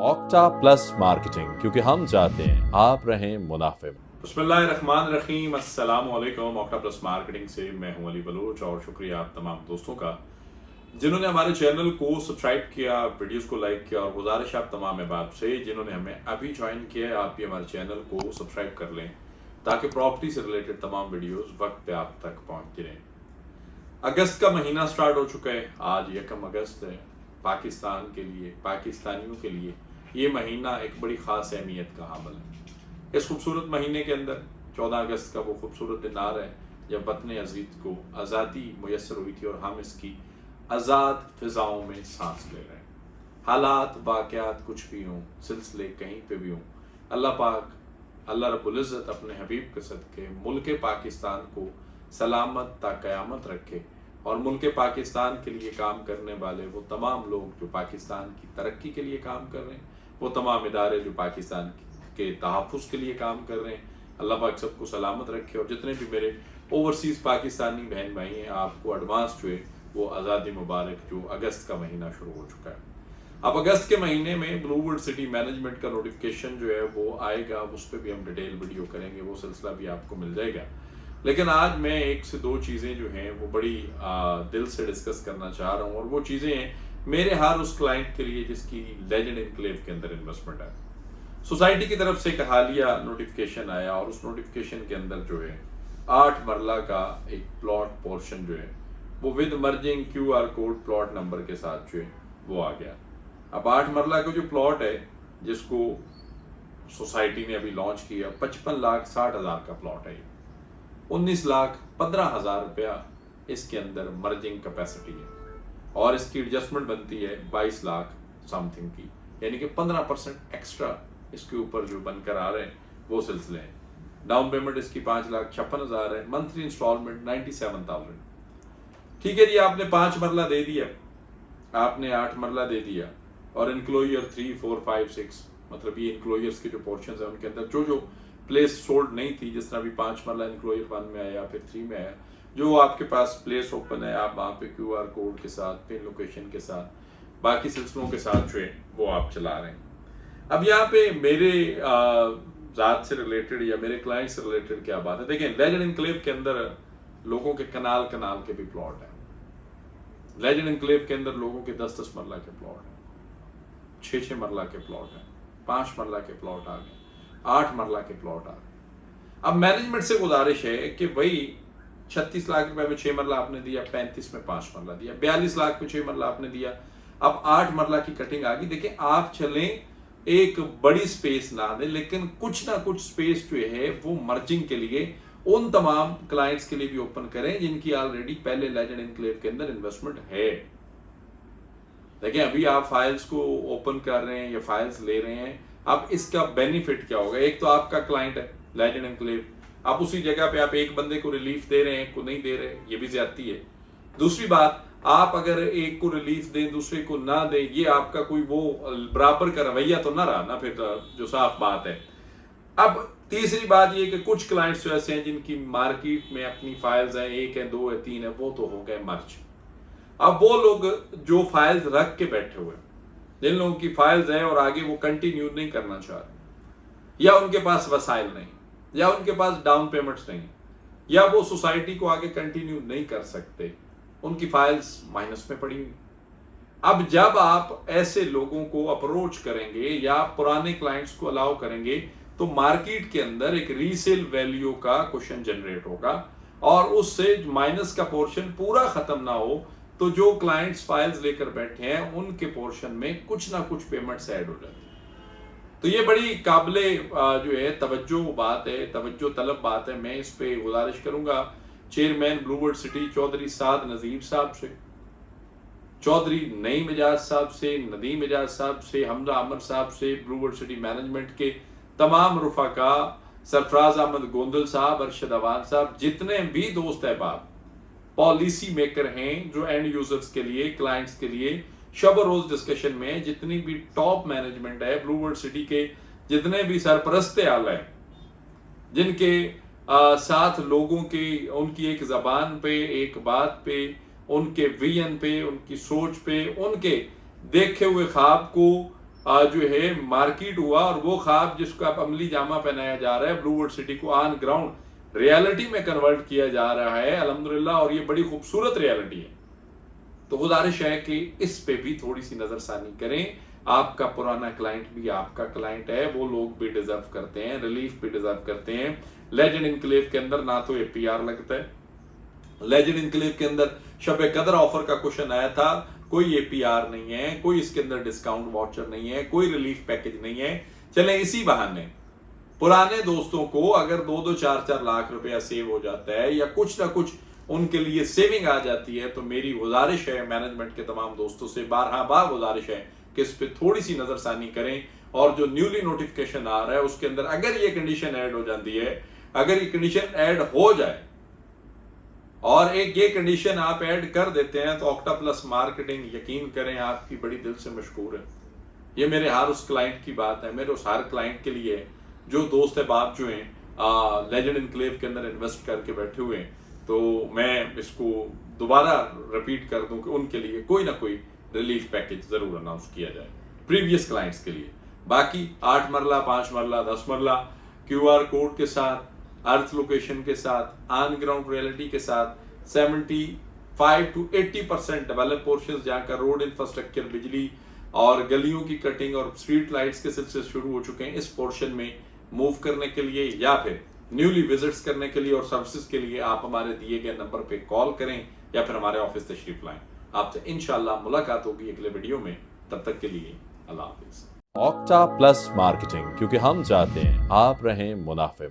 Octa plus marketing, क्योंकि हम चाहते हैं आप रहें मुनाफे में। बिस्मिल्लाहिर्रहमानिर्रहीम, अस्सलाम वालेकुम। ऑक्टा प्लस मार्केटिंग से मैं हूं अली बलोच और शुक्रिया आप तमाम दोस्तों का जिन्होंने हमारे चैनल को सब्सक्राइब किया, वीडियोस को लाइक किया। और गुजारिश आप तमाम अहबाब से जिन्होंने हमें अभी ज्वाइन किया है, आप भी हमारे चैनल को सब्सक्राइब कर लें ताकि प्रॉपर्टी से रिलेटेड तमाम वीडियोस वक्त पे आप तक पहुंचती रहें। अगस्त का महीना स्टार्ट हो चुका है, आज 1 अगस्त है। पाकिस्तान के लिए, पाकिस्तानियों के लिए ये महीना एक बड़ी ख़ास अहमियत का हामिल है। इस खूबसूरत महीने के अंदर 14 अगस्त का वो खूबसूरत दिन आ रहा है जब वतन अजीज़ को आज़ादी मुयसर हुई थी और हम इसकी आज़ाद फ़िज़ाओं में सांस ले रहे हैं। हालात वाक़यात कुछ भी हों, सिलसिले कहीं पे भी हों, अल्लाह पाक, अल्लाह रब्बुल इज़्ज़त अपने हबीब के सदक़े मुल्क पाकिस्तान को सलामत ता क़यामत रखे। और मुल्क पाकिस्तान के लिए काम करने वाले वो तमाम लोग जो पाकिस्तान की तरक्की के लिए काम कर रहे हैं, वो तमाम इदारे जो पाकिस्तान के तहफ़्फ़ुज़ के लिए काम कर रहे हैं, अल्लाह पाक सबको सलामत रखे। और जितने भी मेरे ओवरसीज़ पाकिस्तानी बहन भाई हैं, आपको एडवांस जो है वो आज़ादी मुबारक, जो अगस्त का महीना शुरू हो चुका है। अब अगस्त के महीने में ब्लूवर्ड सिटी मैनेजमेंट का नोटिफिकेशन जो है वो आएगा, उस पर भी हम डिटेल वीडियो करेंगे, वो सिलसिला भी आपको मिल जाएगा। लेकिन आज मैं 1 से 2 चीज़ें जो हैं वो बड़ी दिल से डिस्कस करना चाह रहा हूँ। और वो चीज़ें हैं मेरे हर उस क्लाइंट के लिए जिसकी लेजेंड इनक्लेव के अंदर इन्वेस्टमेंट है। सोसाइटी की तरफ से एक हालिया नोटिफिकेशन आया और उस नोटिफिकेशन के अंदर जो है 8 मरला का एक प्लॉट पोर्शन जो है वो with merging QR code plot number के साथ जो है वो आ गया। अब 8 मरला का जो प्लॉट है जिसको सोसाइटी ने अभी लॉन्च किया, 55,60,000 का प्लॉट है। 19,15,000 रुपया इसके अंदर मर्जिंग कैपेसिटी है और इसकी एडजस्टमेंट बनती है 22 लाख समथिंग की, यानी कि 15% एक्स्ट्रा इसके ऊपर जो बनकर आ रहे हैं वो सिलसिले हैं। डाउन पेमेंट इसकी 5,56,000 है, मंथली इंस्टॉलमेंट 97,000। ठीक है जी, आपने 5 मरला दे दिया, आपने 8 मरला दे दिया और इनक्लोजर 3, 4, 5, 6, मतलब ये इनक्लोजर्स के जो पोर्शन है उनके अंदर जो प्लेस सोल्ड नहीं थी, जिस तरह अभी 5 मरला इनक्लोजर 1 में आया, फिर 3 में आया, जो आपके पास प्लेस ओपन है, आप वहाँ पे QR कोड के साथ, फिर लोकेशन के साथ, बाकी सिलसिलों के साथ जो है वो आप चला रहे हैं। अब यहाँ पे मेरे ज़ात से रिलेटेड या मेरे क्लाइंट से रिलेटेड क्या बात है, देखिए लेजेंड इनक्लेव के अंदर लोगों के कनाल के भी प्लॉट हैं। लेजेंड इनक्लेव के अंदर लोगों के 10-10 मरला के प्लॉट हैं, 6-6 मरला के प्लॉट हैं, 5 मरला के प्लॉट आ गए, 8 मरला के प्लॉट आ गए। अब मैनेजमेंट से गुजारिश है कि भाई 36 लाख रुपए में 6 मरला आपने दिया, 35 में 5 मरला दिया, 42 लाख में 6 मरला आपने दिया, अब 8 मरला की कटिंग आ गई। देखिए, आप चलें एक बड़ी स्पेस ना दें, लेकिन कुछ ना कुछ स्पेस जो है वो मर्जिंग के लिए उन तमाम क्लाइंट्स के लिए भी ओपन करें जिनकी ऑलरेडी पहले लेजेंड इनक्लेव के अंदर इन्वेस्टमेंट है। देखिए, अभी आप फाइल्स को ओपन कर रहे हैं या फाइल्स ले रहे हैं, अब इसका बेनिफिट क्या होगा? एक तो आपका क्लाइंट है लेजेंड एनक्लेव, आप उसी जगह पे आप एक बंदे को रिलीफ दे रहे हैं, एक को नहीं दे रहे, ये भी ज्यादती है। दूसरी बात, आप अगर एक को रिलीफ दें दूसरे को ना दें, ये आपका कोई वो बराबर का रवैया तो ना रहा ना, फिर जो साफ बात है। अब तीसरी बात ये कि कुछ क्लाइंट्स ऐसे हैं जिनकी मार्केट में अपनी फाइल्स हैं, 1 है, 2 है, 3 है, वो तो हो गए मर्ज। अब वो लोग जो फाइल्स रख के बैठे हुए, जिन लोगों की फाइल्स है और आगे वो कंटिन्यू नहीं करना चाह रहे, या उनके पास वसाइल नहीं, या उनके पास डाउन पेमेंट्स नहीं, या वो सोसाइटी को आगे कंटिन्यू नहीं कर सकते, उनकी फाइल्स माइनस में पड़ी हुई। अब जब आप ऐसे लोगों को अप्रोच करेंगे या पुराने क्लाइंट्स को अलाउ करेंगे, तो मार्केट के अंदर एक रीसेल वैल्यू का क्वेश्चन जनरेट होगा और उससे माइनस का पोर्शन पूरा खत्म ना हो तो जो क्लाइंट्स फाइल्स लेकर बैठे हैं उनके पोर्शन में कुछ ना कुछ पेमेंट्स ऐड हो जाती है। तो ये बड़ी काबिले जो है तवज्जो बात है, तवज्जो तलब बात है। मैं इस पे गुजारिश करूंगा चेयरमैन ब्लूवर्ड सिटी चौधरी साद नजीर साहब से, चौधरी नईम एजाज साहब से, नदीम एजाज साहब से, हमजा अमर साहब से, ब्लूवर्ड सिटी मैनेजमेंट के तमाम रुफाका, सरफराज अहमद गोंदल साहब, अरशद अवान साहब, जितने भी दोस्त अहबाब पॉलिसी मेकर हैं जो एंड यूजर्स के लिए, क्लाइंट्स के लिए शब रोज डिस्कशन में, जितनी भी टॉप मैनेजमेंट है ब्लूवर्ड सिटी के, जितने भी सरपरस्त आला है, जिनके साथ लोगों की उनकी एक जबान पे, एक बात पे, उनके विजन पे, उनकी सोच पे, उनके देखे हुए ख्वाब को जो है मार्केट हुआ, और वो ख्वाब जिसको आप अमली जामा पहनाया जा रहा है, ब्लूवर्ड सिटी को ऑन ग्राउंड रियलिटी में कन्वर्ट किया जा रहा है अल्हम्दुलिल्लाह, और ये बड़ी खूबसूरत रियलिटी है। तो गुजारिश है कि इस पे भी थोड़ी सी नजरसानी करें। आपका पुराना क्लाइंट भी आपका क्लाइंट है, वो लोग भी डिजर्व करते हैं, रिलीफ भी डिजर्व करते हैं। लेजेंड इनक्लेव के अंदर ना तो APR लगता है, लेजेंड इनक्लेव के अंदर शब कदर ऑफर का क्वेश्चन आया था, कोई APR नहीं है, कोई इसके अंदर डिस्काउंट वाउचर नहीं है, कोई रिलीफ पैकेज नहीं है। चलें इसी बहाने पुराने दोस्तों को अगर 2-2, 4-4 लाख रुपया सेव हो जाता है या कुछ ना कुछ उनके लिए सेविंग आ जाती है, तो मेरी गुजारिश है मैनेजमेंट के तमाम दोस्तों से, बार गुजारिश है कि इस पे थोड़ी सी नजरसानी करें। और जो न्यूली नोटिफिकेशन आ रहा है उसके अंदर अगर ये कंडीशन ऐड हो जाती है, अगर ये कंडीशन ऐड हो जाए और एक ये कंडीशन आप ऐड कर देते हैं, तो ऑक्टा प्लस मार्केटिंग यकीन करें आपकी बड़ी दिल से मशकूर है। ये मेरे हर उस क्लाइंट की बात है, मेरे उस हर क्लाइंट के लिए जो दोस्त है बाप जो हैं लेजेंड इनक्लेव के अंदर इन्वेस्ट करके बैठे हुए हैं। तो मैं इसको दोबारा रिपीट कर दूं कि उनके लिए कोई ना कोई रिलीफ पैकेज जरूर अनाउंस किया जाए प्रीवियस क्लाइंट्स के लिए। बाकी 8 मरला, 5 मरला, 10 मरला QR कोड के साथ, अर्थ लोकेशन के साथ, ऑन ग्राउंड रियलिटी के साथ, 75 to 80% डेवलप पोर्शन जहाँ का रोड इंफ्रास्ट्रक्चर, बिजली और गलियों की कटिंग और स्ट्रीट लाइट्स के सिलसिले शुरू हो चुके हैं, इस पोर्शन में मूव करने के लिए या फिर न्यूली विजिट्स करने के लिए और सर्विसेज के लिए आप हमारे दिए गए नंबर पे कॉल करें या फिर हमारे ऑफिस तशरीफ लाएं। आपसे इंशाल्लाह मुलाकात होगी अगले वीडियो में। तब तक के लिए अल्लाह हाफिज। ऑक्टा प्लस मार्केटिंग, क्योंकि हम चाहते हैं आप रहें मुनाफे में।